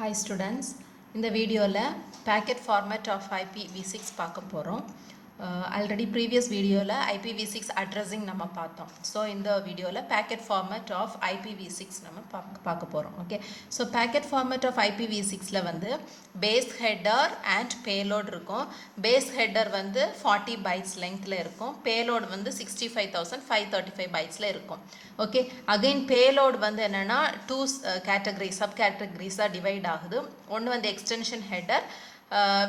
Hi students, இந்த வீடியோவில் packet format of IPv6 பார்க்க போகிறோம். ஆல்ரெடி ப்ரீவியஸ் வீடியோவில் IPv6 அட்ரஸிங் நம்ம பார்த்தோம். ஸோ இந்த வீடியோவில் packet format of IPv6 நம்ம பார்க்க போகிறோம். Okay, so packet format of IPv6ல வந்து பேஸ் ஹெட்டர் அண்ட் பேலோட் இருக்கும். பேஸ் ஹெட்டர் வந்து 40 bytes லெங்க்த்தில் இருக்கும். பேலோட் வந்து 65,535 bytesல இருக்கும். ஓகே, அகைன் பேலோட் வந்து என்னென்னா டூ கேட்டகரி சப் கேட்டகரிஸாக டிவைட் ஆகுது. ஒன்று வந்து extension header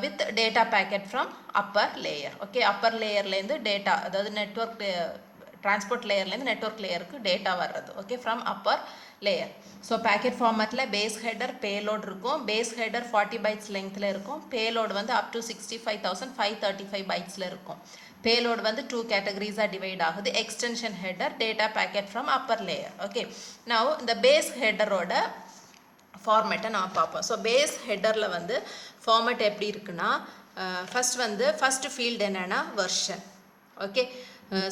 with data packet from upper layer. Okay, upper லேயர்லேருந்து டேட்டா, அதாவது நெட்வொர்க் டிரான்ஸ்போர்ட் லேயர்லேருந்து நெட்வொர்க் லேயருக்கு டேட்டா வர்றது. Okay, from upper layer. So packet ஃபார்மேட்டில் பேஸ் ஹெட்டர் பேலோட் இருக்கும். பேஸ் ஹெட்டர் 40 bytes லெங்க்த்தில் இருக்கும். பேலோட் வந்து அப் டு 65,535 bytesல இருக்கும். பேலோட் வந்து டூ கேட்டகரிஸாக டிவைட் ஆகுது. Extension header, data packet from upper layer. Okay, now இந்த பேஸ் ஹெட்டரோட ஃபார்மேட்டை நான் பார்ப்போம். ஸோ பேஸ் ஹெட்டரில் வந்து ஃபார்மேட் எப்படி இருக்குன்னா, ஃபஸ்ட்டு ஃபீல்டு என்னென்னா வெர்ஷன். ஓகே,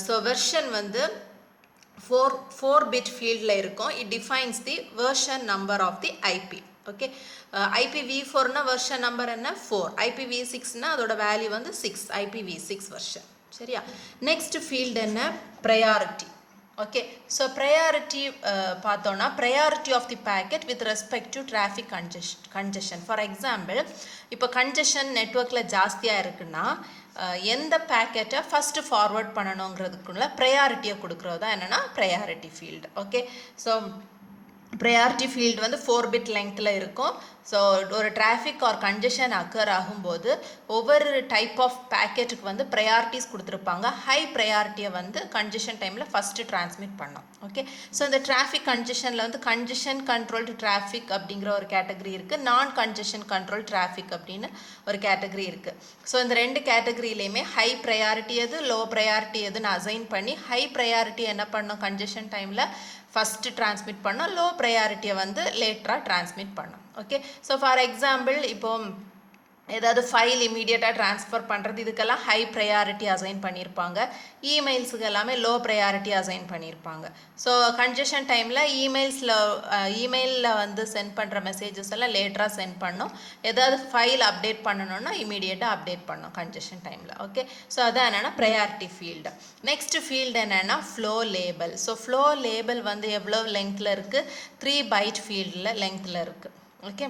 ஸோ வெர்ஷன் வந்து ஃபோர் பிட் ஃபீல்டில் இருக்கும். It defines the version number of the IP. Okay, IPv4னா வெர்ஷன் நம்பர் என்ன 4, IPv6னா அதோட வேல்யூ வந்து 6, IPv6 வெர்ஷன். சரியா, நெக்ஸ்ட் ஃபீல்டு என்ன, ப்ரையாரிட்டி. ஓகே, ஸோ ப்ரையாரிட்டி பார்த்தோன்னா priority of the packet with respect to traffic congestion. For example, இப்போ congestion நெட்வொர்க்கில் ஜாஸ்தியாக இருக்குன்னா எந்த பேக்கெட்டை ஃபஸ்ட்டு ஃபார்வர்ட் பண்ணணுங்கிறதுக்குள்ள ப்ரையாரிட்டியை கொடுக்குறது தான் என்னென்னா priority field. Okay, so priority field வந்து 4 bit லெங்க்த்தில் இருக்கும். ஸோ ஒரு டிராஃபிக் ஆர் கன்ஜெஷன் அக்கர் ஆகும்போது ஒவ்வொரு டைப் ஆஃப் பேக்கெட்டுக்கு வந்து ப்ரையாரிட்டிஸ் கொடுத்துருப்பாங்க. ஹை ப்ரையாரிட்டியை வந்து கன்ஜெஷன் டைமில் ஃபஸ்ட்டு டிரான்ஸ்மிட் பண்ணோம். ஓகே, ஸோ இந்த டிராஃபிக் கன்ஜெஷனில் வந்து கன்ஜெஷன் கண்ட்ரோல்டு டிராஃபிக் அப்படிங்கிற ஒரு கேட்டகரி இருக்குது. நான் கன்ஜெஷன் கண்ட்ரோல் டிராஃபிக் அப்படின்னு ஒரு கேட்டகரி இருக்குது. ஸோ இந்த ரெண்டு கேட்டகரியிலையுமே ஹை ப்ரையாரிட்டி எது, லோ ப்ரையாரிட்டி எதுன்னு அசைன் பண்ணி ஹை ப்ரையாரிட்டி என்ன பண்ணோம் கன்ஜெஷன் டைமில் ஃபஸ்ட்டு டிரான்ஸ்மிட் பண்ணோம், லோ ப்ரையாரிட்டியை வந்து லேட்டராக டிரான்ஸ்மிட் பண்ணோம். ஓகே, ஸோ ஃபார் எக்ஸாம்பிள் இப்போ ஏதாவது ஃபைல் இமீடியட்டாக ட்ரான்ஸ்ஃபர் பண்ணுறது, இதுக்கெல்லாம் ஹை ப்ரையாரிட்டி அசைன் பண்ணியிருப்பாங்க. இமெயில்ஸுக்கு எல்லாமே லோ ப்ரையாரிட்டி அசைன் பண்ணியிருப்பாங்க. ஸோ கன்ஜெஷன் டைமில் இமெயிலில் வந்து சென்ட் பண்ணுற மெசேஜஸ் எல்லாம் லேட்டராக சென்ட் பண்ணோம். ஏதாவது ஃபைல் அப்டேட் பண்ணணுன்னா இமீடியட்டாக அப்டேட் பண்ணோம் கன்ஜெஷன் டைமில். ஓகே, ஸோ அதான் என்னென்னா ப்ரையாரிட்டி ஃபீல்டு. நெக்ஸ்ட் ஃபீல்டு என்னென்னா flow label. So flow label வந்து எவ்வளோ லெங்க்த்தில் இருக்குது, 3 byte ஃபீல்டில் லெங்க்த்தில் இருக்குது. ஓகே,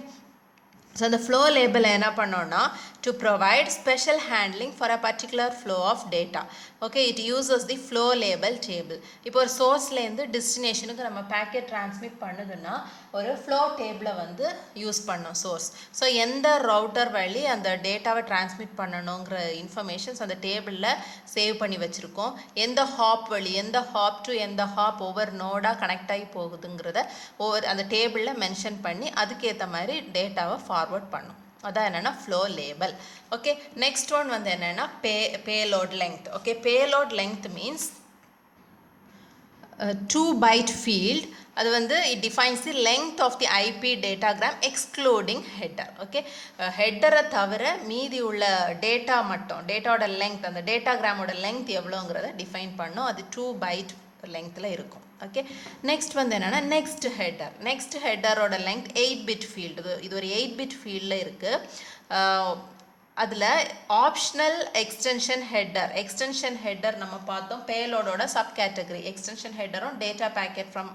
ஸோ அந்த ஃப்ளோ லேபிள் என்ன பண்ணோன்னா to provide special handling for a particular flow of data. Okay, it uses the flow label table. இப்போ ஒரு சோர்ஸ்லேருந்து டெஸ்டினேஷனுக்கு நம்ம பேக்கெட் ட்ரான்ஸ்மிட் பண்ணுதுன்னா ஒரு ஃப்ளோ டேபிளை வந்து யூஸ் பண்ணோம் சோர்ஸ். ஸோ எந்த ரவுட்டர் வழி அந்த டேட்டாவை ட்ரான்ஸ்மிட் பண்ணணுங்கிற இன்ஃபர்மேஷன்ஸ் அந்த டேபிளில் சேவ் பண்ணி வச்சுருக்கோம். எந்த ஹாப் வழி, எந்த ஹாப் டு எந்த ஹாப் ஒவ்வொரு நோடாக கனெக்ட் ஆகி போகுதுங்கிறத அந்த டேபிளில் மென்ஷன் பண்ணி அதுக்கேற்ற மாதிரி டேட்டாவை ஃபார்வர்ட் பண்ணும். அதான் என்னென்னா flow label. Okay, next one வந்து என்னென்னா payload length. Okay, payload length means 2 byte field. அது வந்து it defines the length of the IP datagram excluding header. Okay, ஹெட்டரை தவிர மீதி உள்ள டேட்டா மட்டும், டேட்டாவோட லெங்த், அந்த டேட்டாகிராமோட லெங்த் எவ்வளோங்கிறத டிஃபைன் பண்ணும். அது 2 byte லெங்த்தில் இருக்கும். ஓகே, நெக்ஸ்ட் வந்து என்னென்னா நெக்ஸ்ட் ஹெட்டர். நெக்ஸ்ட் ஹெட்டரோட லெங்த் 8 bit ஃபீல்டு. இது ஒரு 8 bit ஃபீல்டில் இருக்குது. அதில் ஆப்ஷனல் எக்ஸ்டென்ஷன் ஹெட்டர் நம்ம பார்த்தோம். பேலோடோட சப் கேட்டகரி எக்ஸ்டென்ஷன் ஹெட்டரும் data packet from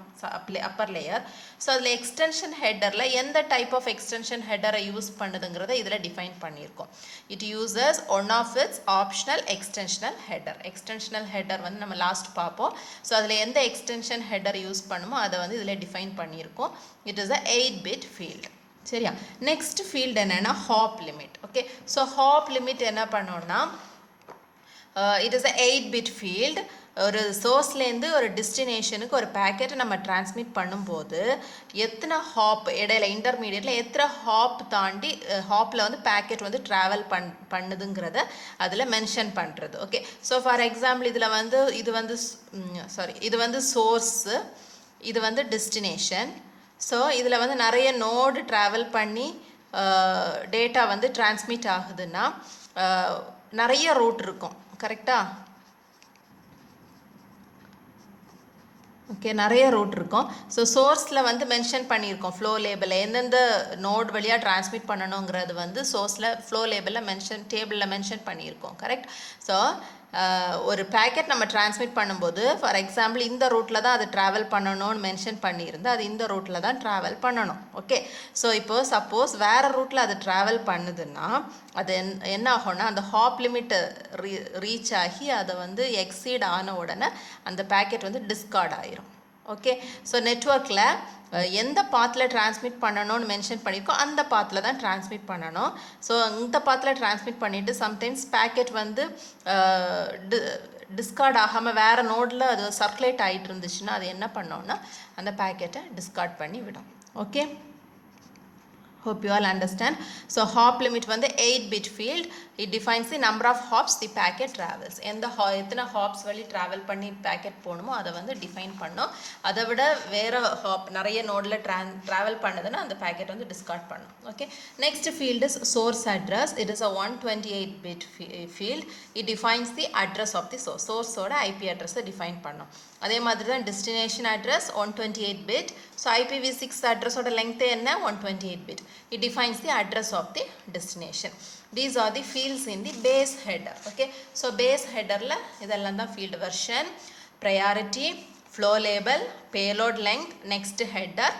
upper layer. So அதில் எக்ஸ்டென்ஷன் ஹெட்டரில் எந்த டைப் ஆஃப் எக்ஸ்டென்ஷன் ஹெட்டரை யூஸ் பண்ணுதுங்கிறத இதில் டிஃபைன் பண்ணியிருக்கோம். It uses one of its optional extensional header. Extensional header வந்து நம்ம லாஸ்ட் பார்ப்போம். ஸோ அதில் எந்த எக்ஸ்டென்ஷன் ஹெட்டர் யூஸ் பண்ணுமோ அதை வந்து இதில் டிஃபைன் பண்ணியிருக்கோம். It is a 8 bit field. சரியா, நெக்ஸ்ட் ஃபீல்டு என்னென்னா hop limit. Okay, so hop limit என்ன பண்ணோன்னா it is a 8 bit field. ஒரு சோர்ஸ்லேருந்து ஒரு டெஸ்டினேஷனுக்கு ஒரு பேக்கெட்டை நம்ம டிரான்ஸ்மிட் பண்ணும்போது எத்தனை ஹாப் இடையில இன்டர்மீடியட்டில் எத்தனை ஹாப் தாண்டி ஹாப்பில் வந்து பேக்கெட் வந்து ட்ராவல் பண்ணுதுங்கிறத அதில் மென்ஷன் பண்ணுறது. ஓகே, ஸோ ஃபார் எக்ஸாம்பிள் இதில் வந்து இது வந்து சோர்ஸு, இது வந்து டெஸ்டினேஷன். ஸோ இதில் வந்து நிறைய நோடு ட்ராவல் பண்ணி டேட்டா வந்து டிரான்ஸ்மிட் ஆகுதுன்னா நிறைய ரூட் இருக்கும். கரெக்டாக, ஓகே, நிறைய ரூட் இருக்கும். ஸோ சோர்ஸில் வந்து மென்ஷன் பண்ணியிருக்கோம் ஃப்ளோ லேபிளில் எந்தெந்த நோட் வழியாக டிரான்ஸ்மிட் பண்ணணுங்கிறது வந்து சோர்ஸில் ஃப்ளோ லேபிளில் டேபிளில் மென்ஷன் பண்ணியிருக்கோம். கரெக்ட். ஸோ ஒரு பேக்கெட் நம்ம டிரான்ஸ்மிட் பண்ணும்போது ஃபார் எக்ஸாம்பிள் இந்த ரூட்டில் தான் அது ட்ராவல் பண்ணணும்னு மென்ஷன் பண்ணியிருந்து அது இந்த ரூட்டில் தான் ட்ராவல் பண்ணணும். ஓகே. ஸோ இப்போது சப்போஸ் வேறு ரூட்டில் அது ட்ராவல் பண்ணுதுன்னா அது என்ன ஆகும்னா அந்த ஹாப் லிமிட்டை ரீச் ஆகி அதை வந்து எக்ஸீட் ஆன உடனே அந்த பேக்கெட் வந்து டிஸ்கார்ட் ஆயிரும். ஓகே. ஸோ நெட்வொர்க்கில் எந்த பாத்தில் டிரான்ஸ்மிட் பண்ணணும்னு மென்ஷன் பண்ணியிருக்கோம் அந்த பாத்தில் தான் டிரான்ஸ்மிட் பண்ணணும். ஸோ இந்த பாத்தில் டிரான்ஸ்மிட் பண்ணிவிட்டு சம்டைம்ஸ் பேக்கெட் வந்து டிஸ்கார்ட் ஆகாமல் வேறு நோடில் அது சர்க்குலேட் ஆகிட்டு இருந்துச்சுன்னா அது என்ன பண்ணோன்னா அந்த பேக்கெட்டை டிஸ்கார்ட் பண்ணி விடும். Okay. Hope you all understand. So hop limit வந்து 8-bit field. It defines the number of hops the packet travels. எத்தனை hops வழி travel பண்ணி packet போகணுமோ அதை வந்து define பண்ணோம். அதை விட வேறு ஹாப் நிறைய நோடில் travel பண்ணுதுன்னா அந்த packet வந்து discard பண்ணும். Okay. Next field is source address. It is a 128-bit field. It defines the address of the source. Source ஓட IP address define பண்ணும். அதே மாதிரி தான் destination address 128-bit. So IPv6 address ஓட length என்ன 128-bit. It defines the address of the destination. These are the fields in the base header. Okay. So base header la இதெல்லாம் தான் field version, priority, flow label, payload length, next header,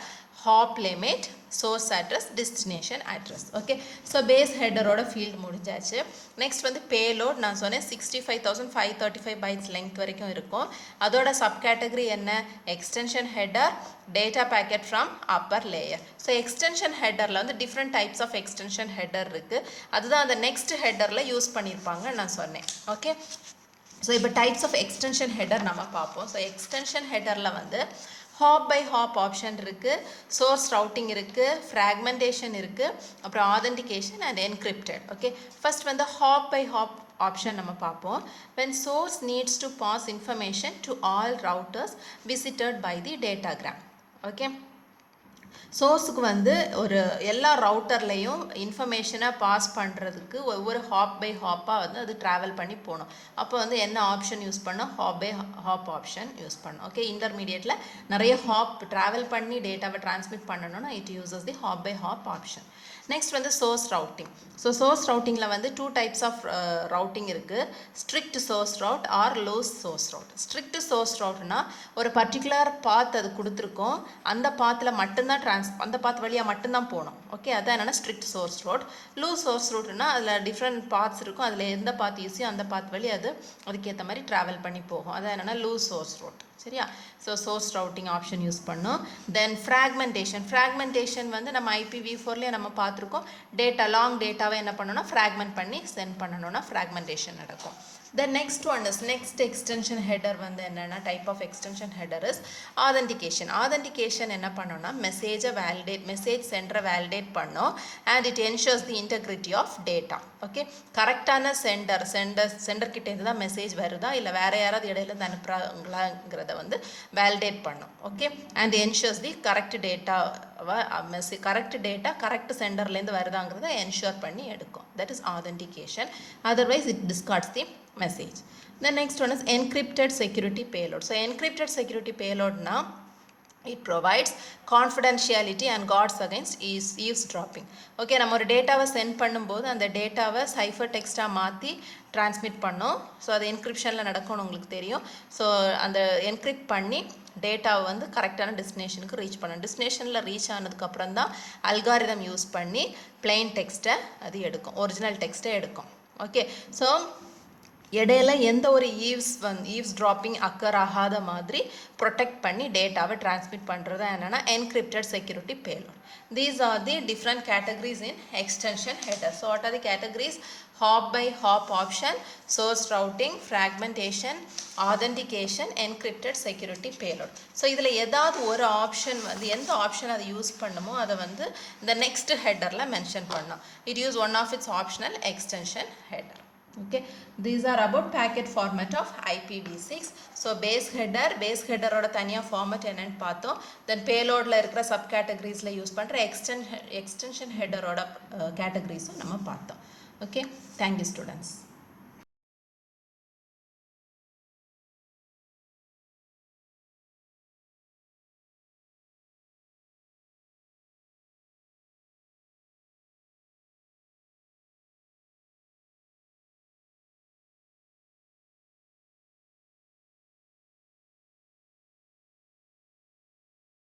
hop limit, source address, destination address. Okay. So base header ஓட field முடிஞ்சாச்சு. Next வந்து payload நான் சொன்னேன் 65,535 bytes length வரைக்கும் இருக்கும். அதோட subcategory என்ன extension header, data packet from upper layer. So extension headerல வந்து different types of extension header இருக்கு. அதுதான் அந்த next headerல யூஸ் பண்ணியிருப்பாங்க நான் சொன்னேன். Okay. So இப்போ types of extension header நம்ம பார்ப்போம். So extension headerல வந்து hop by hop option இருக்கு, source routing இருக்கு, fragmentation இருக்கு, அப்புறம் authentication and encrypted. Okay. First வந்து hop by hop option நம்ம பார்ப்போம். When source needs to pass information to all routers visited by the datagram. Okay. சோர்ஸுக்கு வந்து ஒரு எல்லா ரவுட்டர்லேயும் இன்ஃபர்மேஷனை பாஸ் பண்ணுறதுக்கு ஒவ்வொரு ஹாப் பை ஹாப்பாக வந்து அது ட்ராவல் பண்ணி போகணும். அப்போ வந்து என்ன ஆப்ஷன் யூஸ் பண்ணோம் hop by hop option use பண்ணோம். ஓகே. இன்டர்மீடியட்டில் நிறைய ஹாப் ட்ராவல் பண்ணி டேட்டாவை டிரான்ஸ்மிட் பண்ணணும்னா it uses the hop by hop option. Next வந்து சோர்ஸ் ரவுட்டிங். ஸோ சோர்ஸ் ரவுட்டிங்கில் வந்து 2 types ஆஃப் ரவுட்டிங் இருக்குது. Strict source route or loose source route. Strict source ரவுட்னா ஒரு பர்டிகுலர் பாத் அது கொடுத்துருக்கோம், அந்த பாத்தில் மட்டும்தான் அந்த பாத் வழியாக மட்டும்தான் போகணும். ஓகே. அதான் என்னென்னா strict source route. Loose source ரூட்னா அதில் டிஃப்ரெண்ட் பாத்ஸ் இருக்கும், அதில் எந்த பாத் யூஸியோ அந்த பாத் வழி அது அதுக்கேற்ற மாதிரி ட்ராவல் பண்ணி போகும். அதான் என்னென்னா லூஸ் சோர்ஸ் ரூட். சரியா. So source routing option use பண்ணோம். தென் ஃப்ராக்மெண்டேஷன் வந்து நம்ம IPv4லேயே நம்ம பார்த்துருக்கோம். லாங் டேட்டாவை என்ன பண்ணணும்னா ஃப்ராக்மெண்ட் பண்ணி சென்ட் பண்ணணும்னா ஃப்ராக்மெண்டேஷன் நடக்கும். The next one is next extension header வந்து என்னன்னா type of extension header is authentication. Authentication என்ன பண்ணோம்னா மெசேஜ் சென்டரை வேலிடேட் பண்ணோம் and it ensures the integrity of data. Okay. கரெக்டான சென்டர் கிட்ட இருந்து தான் மெசேஜ் வருதா இல்லை வேற யாராவது இடையில இருந்து அனுப்புறாங்களாங்கிறத வந்து வேலிடேட் பண்ணோம். Okay. and ensures the correct data correct சென்டர்லேருந்து வருதாங்கிறத என்ஷூர் பண்ணி எடுக்கும். That is authentication. Otherwise it discards the message. The next one is encrypted security payload. So encrypted security payload now it provides confidentiality and guards against eavesdropping. Okay. நம்ம ஒரு டேட்டாவை send பண்ணும்போது அந்த டேட்டாவை சைஃபர் டெக்ஸ்ட்டாக மாற்றி transmit பண்ணோம். So அது என்கிரிப்ஷனில் நடக்கும்னு உங்களுக்கு தெரியும். ஸோ அந்த என்கிரிப்ட் பண்ணி டேட்டாவை வந்து கரெக்டான டெஸ்டினேஷனுக்கு ரீச் பண்ணணும். டெஸ்டினேஷனில் ரீச் ஆனதுக்கப்புறம் தான் அல்காரிதம் யூஸ் பண்ணி பிளெயின் டெக்ஸ்ட்டை அது எடுக்கும், ஒரிஜினல் டெக்ஸ்ட்டை எடுக்கும். ஓகே. ஸோ இடையில எந்த ஒரு ஈவ்ஸ் ட்ராப்பிங் அக்கர் ஆகாத மாதிரி ப்ரொடெக்ட் பண்ணி டேட்டாவை டிரான்ஸ்மிட் பண்ணுறது என்னென்னா encrypted security payload. These are the different categories in extension header. So what are the categories? Hop by hop option, source routing, fragmentation, authentication, encrypted security payload. So இதில் ஏதாவது ஒரு option வந்து எந்த option அதை use பண்ணுமோ அதை வந்து இந்த நெக்ஸ்ட் ஹெட்டரில் மென்ஷன் பண்ணோம். It use one of its optional extension header. Okay. These are about packet format of IPv6. So base header ஓட தனியாக ஃபார்மேட் என்னன்னு பார்த்தோம். தென் பேலோடில் இருக்கிற சப் கேட்டகரிஸில் யூஸ் பண்ணுற எக்ஸ்டென்ஷன் ஹெட்டரோட கேட்டகரிஸும் நம்ம பார்த்தோம். ஓகே. Thank you students.